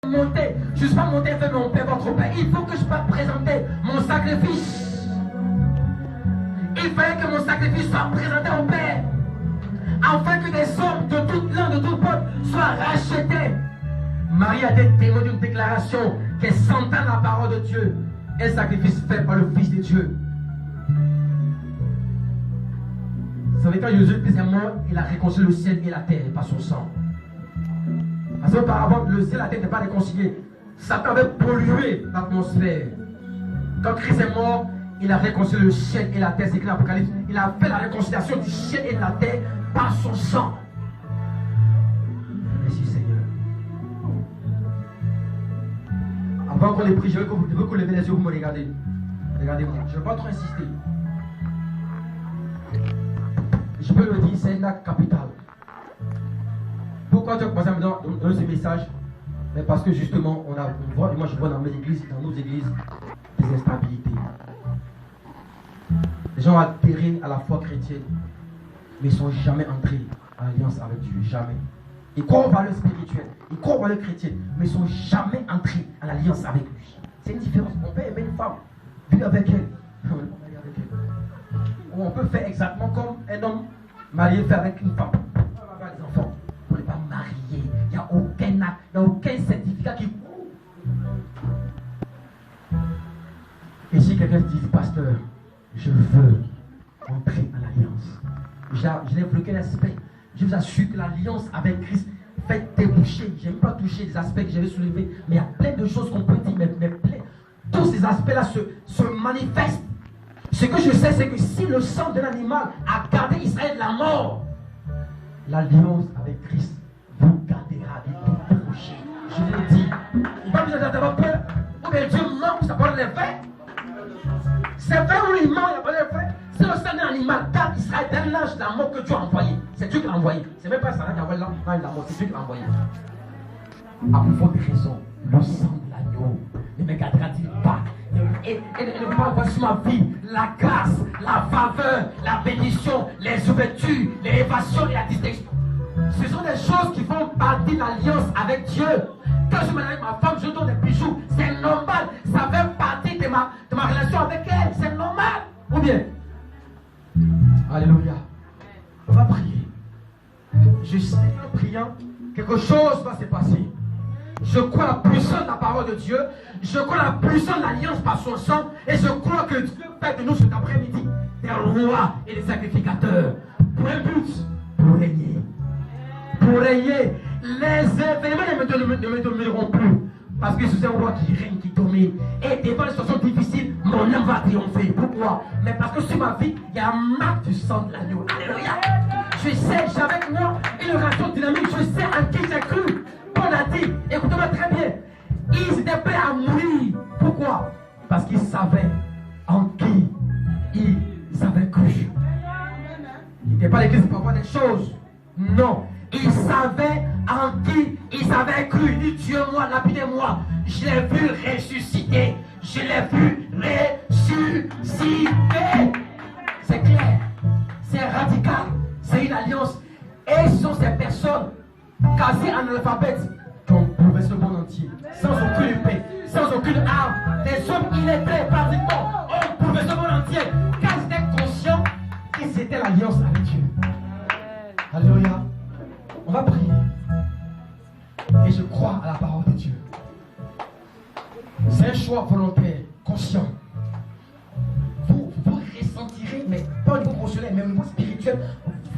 monter. Je ne suis pas monté et fait mon Père, votre Père. Il faut que je puisse présenter mon sacrifice. Il fallait que mon sacrifice soit présenté au Père. Afin que des hommes de toute langue, de tout peuple soient rachetés. Marie a été témoin d'une déclaration qu'elle sentait la parole de Dieu. Un sacrifice fait par le Fils de Dieu. Vous savez, quand Jésus est mort, il a réconcilié le ciel et la terre par son sang. Parce qu'auparavant, le ciel et la terre n'étaient pas réconciliés. Satan avait pollué l'atmosphère. Quand Christ est mort, il a réconcilié le ciel et la terre. C'est écrit dans l'Apocalypse. Il a fait la réconciliation du ciel et de la terre par son sang. Merci Seigneur. Avant qu'on les prie, je veux que vous levez les yeux, vous me regardez. Regardez-moi. Je ne vais pas trop insister. Je peux le dire, c'est un acte capital. Pourquoi tu as commencé à me donner ce message? Mais parce que justement, on voit, et moi je vois dans mes églises, dans nos églises, des instabilités. Les gens ont adhéré à la foi chrétienne, mais ils ne sont jamais entrés en alliance avec Dieu. Jamais. Ils croient aux valeurs spirituelles, ils croient aux valeurs chrétiennes, mais ils ne sont jamais entrés en alliance avec lui. C'est une différence. On peut aimer une femme, vivre avec elle. On ne peut pas marier avec elle. Ou on peut faire exactement comme un homme marié fait avec une femme. On va avoir des enfants. On n'est pas marié. Il n'y a aucun acte, il n'y a aucun certificat qui prouve. Et si quelqu'un dit, pasteur, je veux entrer en alliance. Je n'ai bloqué l'aspect. Je vous assure que l'alliance avec Christ fait déboucher. Je n'ai pas touché les aspects que j'avais soulevés, mais il y a plein de choses qu'on peut dire, mais plein. Tous ces aspects-là se manifestent. Ce que je sais, c'est que si le sang de l'animal a gardé Israël de la mort, l'alliance avec Christ vous gardera de tout péché. Je vous le dis. Il va vous avoir peur. Ou bien Dieu ment, ça parle les faits. C'est vrai ou il ment, il n'y a pas les faits. C'est le sang de l'animal garde Israël d'un âge de la mort que Dieu a envoyé. C'est Dieu qui l'a envoyé. C'est même pas ça qui a envoyé la mort, c'est Dieu qui l'a envoyé. À plus forte raison, le sang de l'agneau ne me gardera-t-il pas? Et ne pas avoir sur ma vie la grâce, la faveur, la bénédiction, les ouvertures, l'élévation et la distinction. Ce sont des choses qui font partie de l'alliance avec Dieu. Quand je me marie avec ma femme, je donne des bijoux. C'est normal. Ça fait partie de ma relation avec elle. C'est normal. Ou bien? Alléluia. On va prier. Je sais qu'en priant, quelque chose va se passer. Je crois à la puissance de la parole de Dieu. Je crois à la puissance de l'alliance par son sang. Et je crois que Dieu fait de nous cet après-midi des rois et des sacrificateurs. Pour un but, pour régner. Pour régner. Les événements ne me domineront plus. Parce que c'est un roi qui règne, qui domine. Et devant les situations difficiles, mon âme va triompher. Pourquoi? Mais parce que sur ma vie, il y a un marque du sang de l'agneau. Alléluia. Je sais, j'ai avec moi une relation dynamique. Je sais en qui j'ai cru. Paul a dit, écoutez-moi très bien, ils étaient prêts à mourir. Pourquoi? Parce qu'ils savaient en qui ils avaient cru. Il n'était pas l'église pour voir des choses. Non. Ils savaient en qui ils avaient cru. Il dit, Dieu, moi, lapidez-moi. Je l'ai vu ressusciter. Je l'ai vu ressusciter. C'est clair. C'est radical. C'est une alliance. Et ce sont ces personnes quasi analphabètes qui ont bouleversé le monde entier. Sans aucune paix, sans aucune arme. Les hommes illettrés, pratiquement, ont bouleversé le monde entier. Car ils étaient conscients que c'était l'alliance avec Dieu. Alléluia. On va prier. Et je crois à la parole de Dieu. C'est un choix volontaire, conscient. Vous ressentirez, mais pas au niveau émotionnel, mais au niveau spirituel,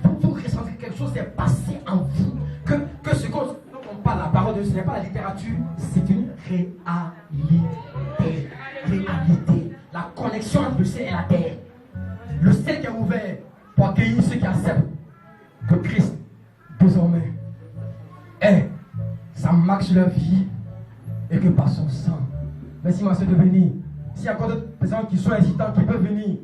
vous ressentirez quelque chose s'est passé en vous. Que ce qu'on parle, la parole de Dieu, ce n'est pas la littérature, c'est une réalité. Réalité. La connexion entre le ciel et la terre. Le ciel qui est ouvert pour accueillir ceux qui acceptent que Christ désormais ça marque leur vie et que par son sang. Merci ma soeur de venir. S'il y a encore d'autres personnes qui sont hésitants, qui peuvent venir,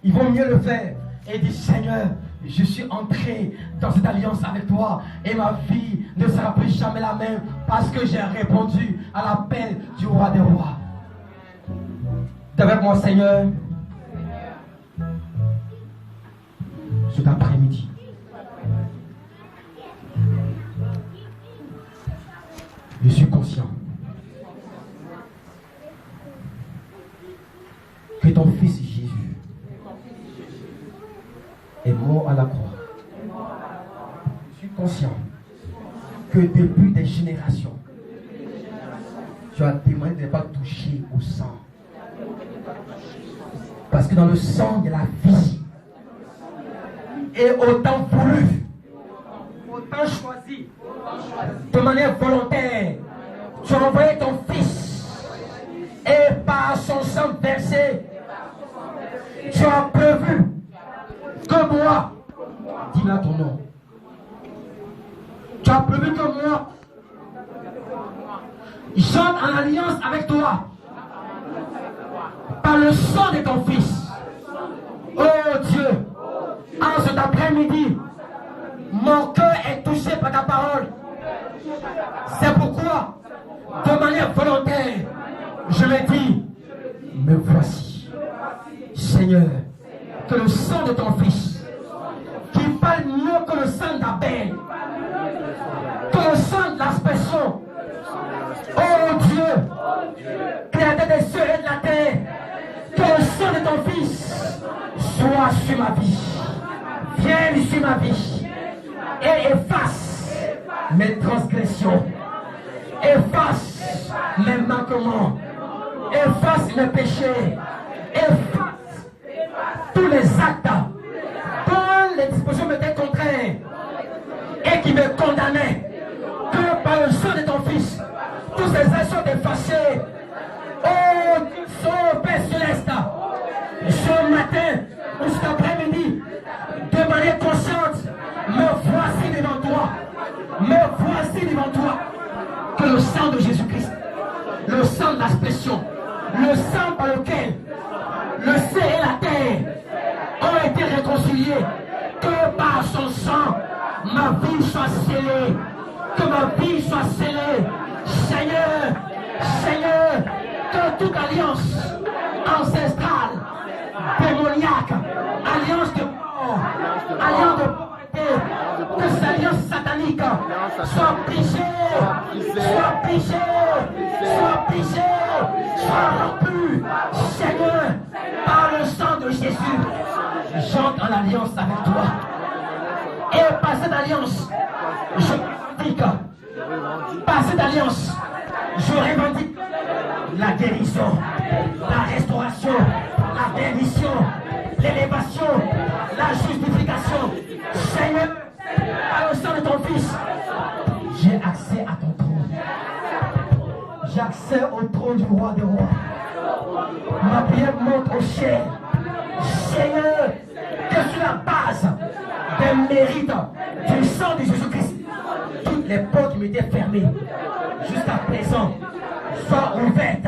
ils vont mieux le faire et dire Seigneur, je suis entré dans cette alliance avec toi et ma vie ne sera plus jamais la même parce que j'ai répondu à l'appel du roi des rois. T'es avec moi Seigneur cet après-midi. Je suis conscient ton Fils Jésus est mort à la croix. Je suis conscient que depuis des générations, tu as demandé de ne pas toucher au sang. Parce que dans le sang, il y a la vie. Et autant voulu, autant choisi, de manière volontaire, tu as envoyé ton Fils. Et par son sang versé, tu as prévu que moi, dis-là ton nom, tu as prévu que moi, j'entre en alliance avec toi par le sang de ton Fils. Oh Dieu, en cet après-midi, mon cœur est touché par ta parole. C'est pourquoi, de manière volontaire, je me dis, me voici. Seigneur, que le sang de ton Fils, qui parle mieux que le sang d'Abel, que le sang de l'aspersion, oh Dieu, créateur des cieux et de la terre, que le sang de ton Fils soit sur ma vie, vienne sur ma vie, et efface mes transgressions, efface mes manquements, efface mes péchés, efface tous les actes dont les dispositions m'étaient contraires et qui me condamnaient, que par le sang de ton Fils, tous ces actes sont effacés. Oh Père Céleste, ce matin ou cet après-midi, de manière consciente, me voici devant toi, me voici devant toi, que le sang de Jésus-Christ, le sang de l'aspersion, le sang par lequel le ciel et la terre ont été réconciliés, que par son sang, ma vie soit scellée, que ma vie soit scellée. Seigneur, Seigneur, que toute alliance ancestrale, démoniaque, alliance de mort, alliance de pauvreté, que cette alliance satanique soit brisée, soit brisée, soit brisée, soit rompue. Seigneur, par le sang de Jésus, j'entre en alliance avec toi. Et par cette alliance, je revendique, par cette alliance, je revendique la guérison, la restauration, la bénédiction, l'élévation, la justification. Seigneur, par le sang de ton Fils, j'ai accès à ton trône. J'ai accès au trône du roi des rois. Ma prière monte au ciel. Seigneur, que sur la base des mérites du sang de Jésus-Christ, toutes les portes qui m'étaient fermées jusqu'à présent soient ouvertes.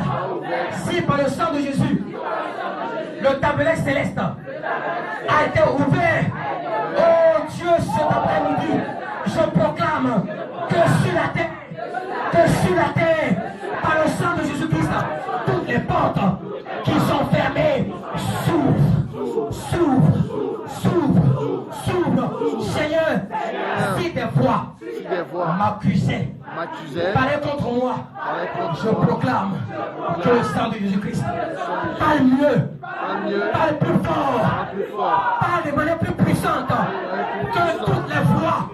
Si par le sang de Jésus, le tabernacle céleste a été ouvert, oh Dieu, cet après-midi, je proclame que sur la terre, par le sang de Jésus-Christ, toutes les portes qui sont fermées s'ouvrent, s'ouvrent, s'ouvrent, s'ouvrent. Seigneur, si des voix m'accusaient, parlaient contre moi, je proclame que le sang de Jésus-Christ parle mieux, parle plus fort, parle de manière plus puissante que toutes les voix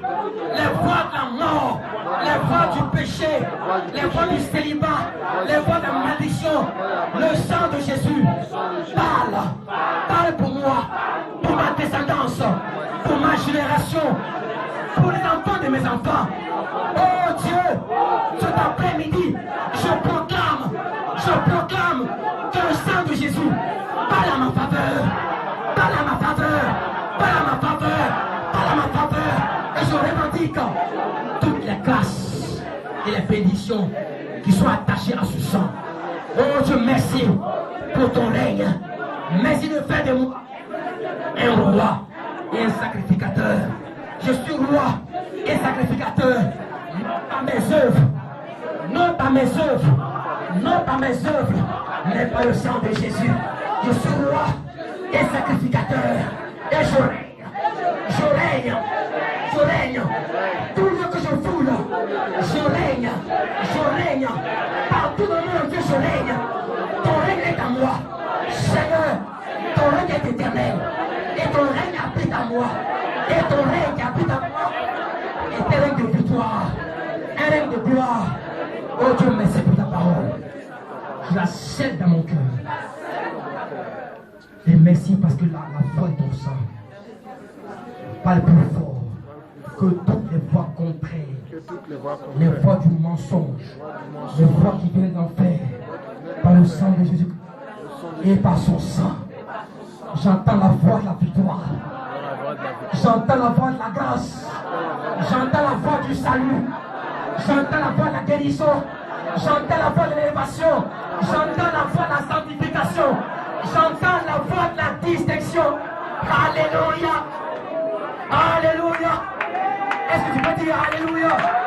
de la mort, les voix du péché, les voix du célibat, les voix de la malédiction. Le sang de Jésus parle pour moi, pour ma descendance, pour ma génération, pour les enfants de mes enfants. Oh Dieu, cet après-midi, je proclame que le sang de Jésus parle à ma faveur, parle à ma faveur, parle à ma faveur, parle à ma faveur. Et je revendique toutes les grâces et les bénédictions qui sont attachées à ce sang. Oh Dieu, merci pour ton règne. Merci de faire de moi un roi et un sacrificateur. Je suis roi et sacrificateur, non par mes œuvres, non par mes œuvres, non par mes œuvres, mais par le sang de Jésus. Je suis roi et sacrificateur, et je règne. Tout le que je foule, je règne. Partout dans le monde que je règne, ton règne est à moi. Seigneur, est éternel. Et ton règne habite en moi. Et ton règne habite en moi. Et tes règnes de victoire. Un règne de gloire. Oh Dieu, merci pour ta parole. Je la scelle dans mon cœur. Et merci parce que la voix de ton sang parle plus fort que toutes les voix contraires, les voix du mensonge, les voix qui viennent d'enfer, par le sang de Jésus et par son sang. J'entends la voix de la victoire. J'entends la voix de la grâce. J'entends la voix du salut. J'entends la voix de la guérison. J'entends la voix de l'élévation. J'entends la voix de la sanctification. J'entends la voix de la distinction. Alléluia. Alléluia. Est-ce que tu peux dire Alléluia?